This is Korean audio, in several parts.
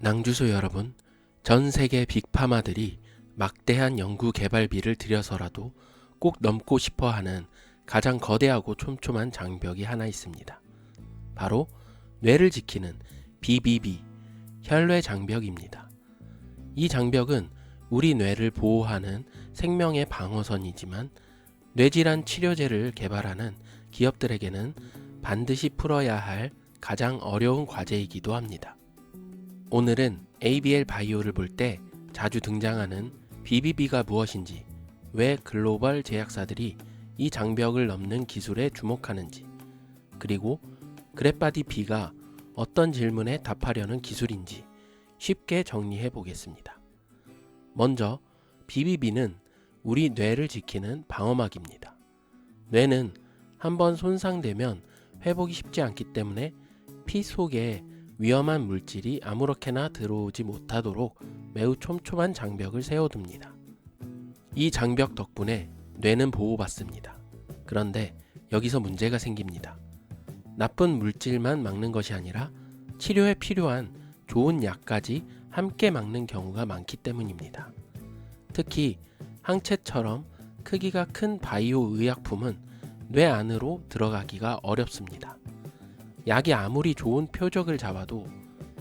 낭주소 여러분, 전 세계 빅파마들이 막대한 연구 개발비를 들여서라도 꼭 넘고 싶어 하는 가장 거대하고 촘촘한 장벽이 하나 있습니다. 바로 뇌를 지키는 BBB, 혈뇌 장벽입니다. 이 장벽은 우리 뇌를 보호하는 생명의 방어선이지만 뇌질환 치료제를 개발하는 기업들에게는 반드시 풀어야 할 가장 어려운 과제이기도 합니다. 오늘은 ABL 바이오를 볼 때 자주 등장하는 BBB가 무엇인지, 왜 글로벌 제약사들이 이 장벽을 넘는 기술에 주목하는지, 그리고 그랩바디 B가 어떤 질문에 답하려는 기술인지 쉽게 정리해 보겠습니다. 먼저 BBB는 우리 뇌를 지키는 방어막입니다. 뇌는 한번 손상되면 회복이 쉽지 않기 때문에 피 속에 위험한 물질이 아무렇게나 들어오지 못하도록 매우 촘촘한 장벽을 세워둡니다. 이 장벽 덕분에 뇌는 보호받습니다. 그런데 여기서 문제가 생깁니다. 나쁜 물질만 막는 것이 아니라 치료에 필요한 좋은 약까지 함께 막는 경우가 많기 때문입니다. 특히 항체처럼 크기가 큰 바이오 의약품은 뇌 안으로 들어가기가 어렵습니다. 약이 아무리 좋은 표적을 잡아도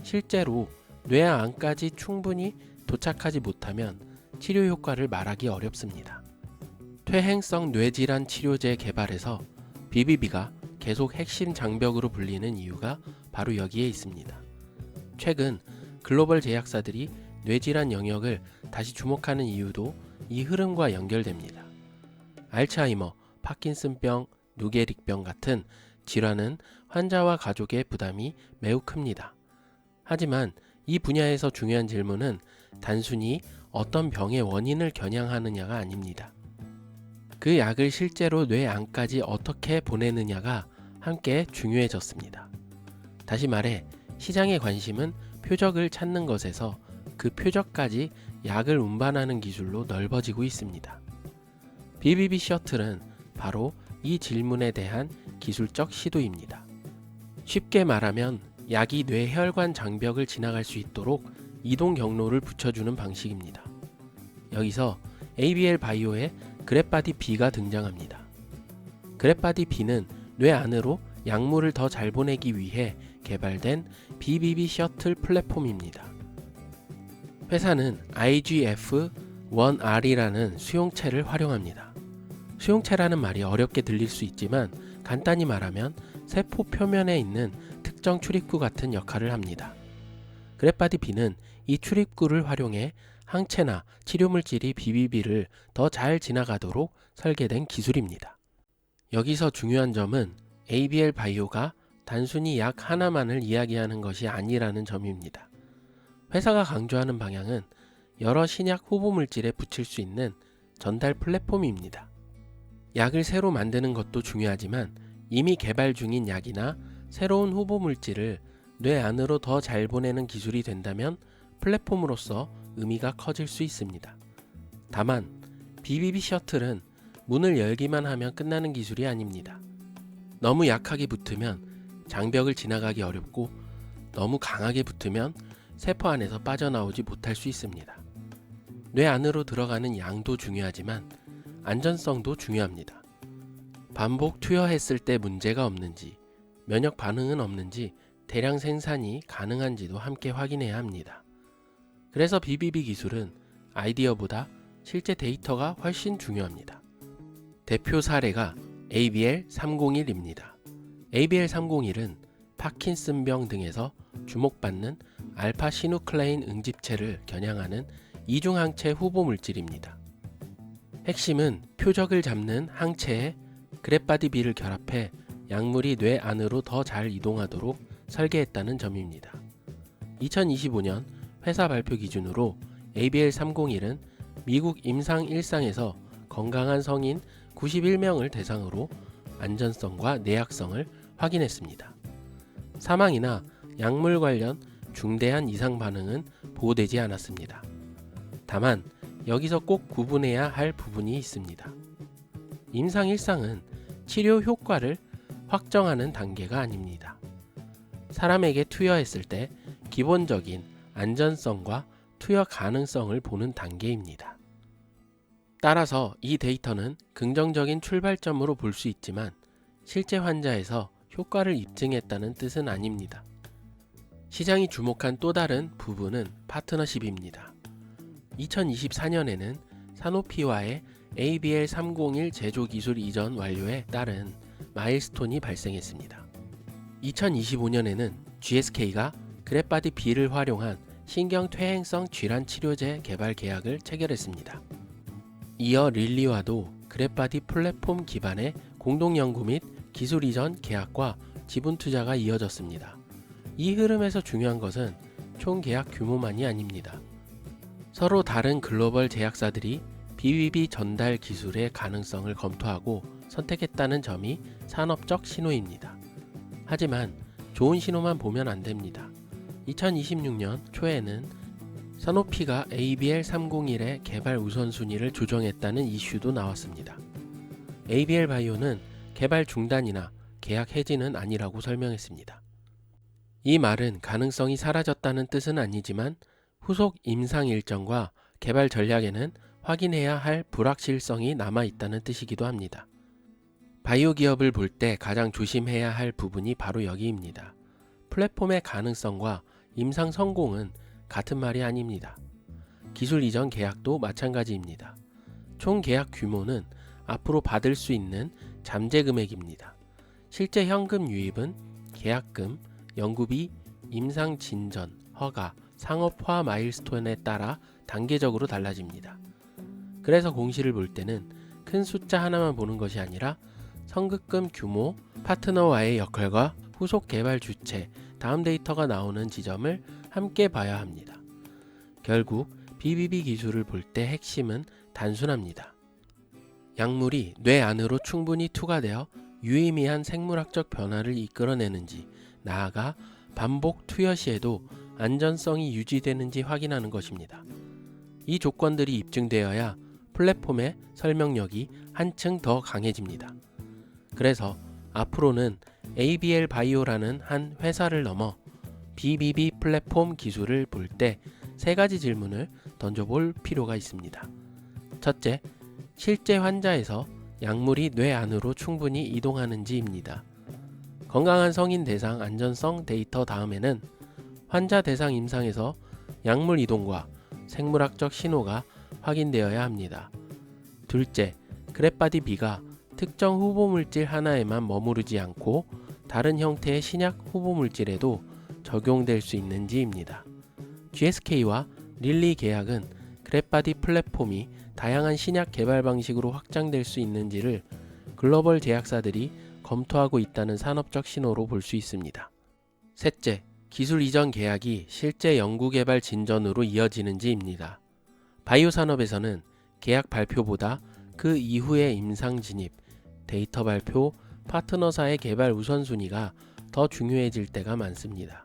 실제로 뇌 안까지 충분히 도착하지 못하면 치료 효과를 말하기 어렵습니다. 퇴행성 뇌질환 치료제 개발에서 BBB가 계속 핵심 장벽으로 불리는 이유가 바로 여기에 있습니다. 최근 글로벌 제약사들이 뇌질환 영역을 다시 주목하는 이유도 이 흐름과 연결됩니다. 알츠하이머, 파킨슨병, 누게릭병 같은 질환은 환자와 가족의 부담이 매우 큽니다. 하지만 이 분야에서 중요한 질문은 단순히 어떤 병의 원인을 겨냥하느냐가 아닙니다. 그 약을 실제로 뇌 안까지 어떻게 보내느냐가 함께 중요해졌습니다. 다시 말해, 시장의 관심은 표적을 찾는 것에서 그 표적까지 약을 운반하는 기술로 넓어지고 있습니다. BBB 셔틀은 바로 이 질문에 대한 기술적 시도입니다. 쉽게 말하면 약이 뇌혈관 장벽을 지나갈 수 있도록 이동 경로를 붙여주는 방식입니다. 여기서 ABL 바이오의 그랩바디 B가 등장합니다. 그랩바디 B는 뇌 안으로 약물을 더 잘 보내기 위해 개발된 BBB 셔틀 플랫폼입니다. 회사는 IGF-1R이라는 수용체를 활용합니다. 수용체라는 말이 어렵게 들릴 수 있지만 간단히 말하면 세포 표면에 있는 특정 출입구 같은 역할을 합니다. 그랩바디 B는 이 출입구를 활용해 항체나 치료물질이 BBB를 더 잘 지나가도록 설계된 기술입니다. 여기서 중요한 점은 ABL 바이오가 단순히 약 하나만을 이야기하는 것이 아니라는 점입니다. 회사가 강조하는 방향은 여러 신약 후보물질에 붙일 수 있는 전달 플랫폼입니다. 약을 새로 만드는 것도 중요하지만 이미 개발 중인 약이나 새로운 후보물질을 뇌 안으로 더 잘 보내는 기술이 된다면 플랫폼으로서 의미가 커질 수 있습니다. 다만 BBB 셔틀은 문을 열기만 하면 끝나는 기술이 아닙니다. 너무 약하게 붙으면 장벽을 지나가기 어렵고 너무 강하게 붙으면 세포 안에서 빠져나오지 못할 수 있습니다. 뇌 안으로 들어가는 양도 중요하지만 안전성도 중요합니다. 반복 투여했을 때 문제가 없는지, 면역 반응은 없는지, 대량 생산이 가능한지도 함께 확인해야 합니다. 그래서 BBB 기술은 아이디어보다 실제 데이터가 훨씬 중요합니다. 대표 사례가 ABL301입니다. ABL301은 파킨슨병 등에서 주목받는 알파-시누클레인 응집체를 겨냥하는 이중항체 후보물질입니다. 핵심은 표적을 잡는 항체에 그랩바디 B를 결합해 약물이 뇌 안으로 더 잘 이동하도록 설계했다는 점입니다. 2025년 회사 발표 기준으로 ABL301은 미국 임상 1상에서 건강한 성인 91명을 대상으로 안전성과 내약성을 확인했습니다. 사망이나 약물 관련 중대한 이상 반응은 보고되지 않았습니다. 다만 여기서 꼭 구분해야 할 부분이 있습니다. 임상 1상은 치료 효과를 확정하는 단계가 아닙니다. 사람에게 투여했을 때 기본적인 안전성과 투여 가능성을 보는 단계입니다. 따라서 이 데이터는 긍정적인 출발점으로 볼 수 있지만 실제 환자에서 효과를 입증했다는 뜻은 아닙니다. 시장이 주목한 또 다른 부분은 파트너십입니다. 2024년에는 사노피와의 ABL301 제조 기술 이전 완료에 따른 마일스톤이 발생했습니다. 2025년에는 GSK가 그랩바디 B를 활용한 신경퇴행성 질환 치료제 개발 계약을 체결했습니다. 이어 릴리와도 그랩바디 플랫폼 기반의 공동 연구 및 기술 이전 계약과 지분 투자가 이어졌습니다. 이 흐름에서 중요한 것은 총 계약 규모만이 아닙니다. 서로 다른 글로벌 제약사들이 BBB 전달 기술의 가능성을 검토하고 선택했다는 점이 산업적 신호입니다. 하지만 좋은 신호만 보면 안 됩니다. 2026년 초에는 사노피가 ABL301의 개발 우선순위를 조정했다는 이슈도 나왔습니다. ABL 바이오는 개발 중단이나 계약 해지는 아니라고 설명했습니다. 이 말은 가능성이 사라졌다는 뜻은 아니지만 후속 임상 일정과 개발 전략에는 확인해야 할 불확실성이 남아있다는 뜻이기도 합니다. 바이오 기업을 볼 때 가장 조심해야 할 부분이 바로 여기입니다. 플랫폼의 가능성과 임상 성공은 같은 말이 아닙니다. 기술 이전 계약도 마찬가지입니다. 총 계약 규모는 앞으로 받을 수 있는 잠재 금액입니다. 실제 현금 유입은 계약금, 연구비, 임상 진전, 허가, 상업화 마일스톤에 따라 단계적으로 달라집니다. 그래서 공시를 볼 때는 큰 숫자 하나만 보는 것이 아니라 선급금 규모, 파트너와의 역할과 후속 개발 주체, 다음 데이터가 나오는 지점을 함께 봐야 합니다. 결국 BBB 기술을 볼 때 핵심은 단순합니다. 약물이 뇌 안으로 충분히 투과되어 유의미한 생물학적 변화를 이끌어내는지, 나아가 반복 투여 시에도 안전성이 유지되는지 확인하는 것입니다. 이 조건들이 입증되어야 플랫폼의 설명력이 한층 더 강해집니다. 그래서 앞으로는 ABL 바이오라는 한 회사를 넘어 BBB 플랫폼 기술을 볼 때 세 가지 질문을 던져볼 필요가 있습니다. 첫째, 실제 환자에서 약물이 뇌 안으로 충분히 이동하는지입니다. 건강한 성인 대상 안전성 데이터 다음에는 환자 대상 임상에서 약물 이동과 생물학적 신호가 확인되어야 합니다. 둘째, 그랩바디 B가 특정 후보물질 하나에만 머무르지 않고 다른 형태의 신약 후보물질에도 적용될 수 있는지입니다. GSK와 릴리 계약은 그랩바디 플랫폼이 다양한 신약 개발 방식으로 확장될 수 있는지를 글로벌 제약사들이 검토하고 있다는 산업적 신호로 볼 수 있습니다. 셋째, 기술 이전 계약이 실제 연구개발 진전으로 이어지는지입니다. 바이오 산업에서는 계약 발표보다 그 이후의 임상 진입, 데이터 발표, 파트너사의 개발 우선순위가 더 중요해질 때가 많습니다.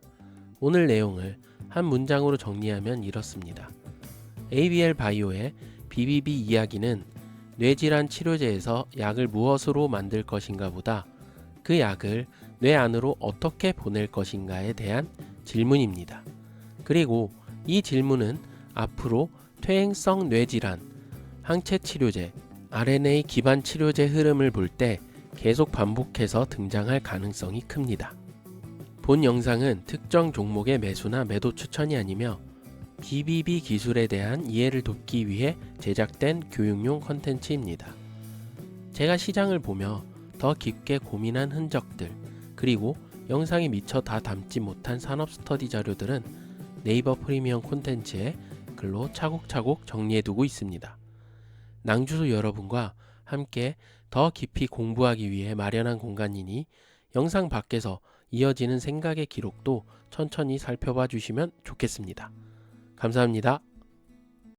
오늘 내용을 한 문장으로 정리하면 이렇습니다. ABL 바이오의 BBB 이야기는 뇌질환 치료제에서 약을 무엇으로 만들 것인가 보다 그 약을 뇌 안으로 어떻게 보낼 것인가에 대한 질문입니다. 그리고 이 질문은 앞으로 퇴행성 뇌질환, 항체 치료제, RNA 기반 치료제 흐름을 볼 때 계속 반복해서 등장할 가능성이 큽니다. 본 영상은 특정 종목의 매수나 매도 추천이 아니며 BBB 기술에 대한 이해를 돕기 위해 제작된 교육용 컨텐츠입니다. 제가 시장을 보며 더 깊게 고민한 흔적들, 그리고 영상에 미처 다 담지 못한 산업 스터디 자료들은 네이버 프리미엄 콘텐츠에 글로 차곡차곡 정리해두고 있습니다. 낭주소 여러분과 함께 더 깊이 공부하기 위해 마련한 공간이니 영상 밖에서 이어지는 생각의 기록도 천천히 살펴봐 주시면 좋겠습니다. 감사합니다.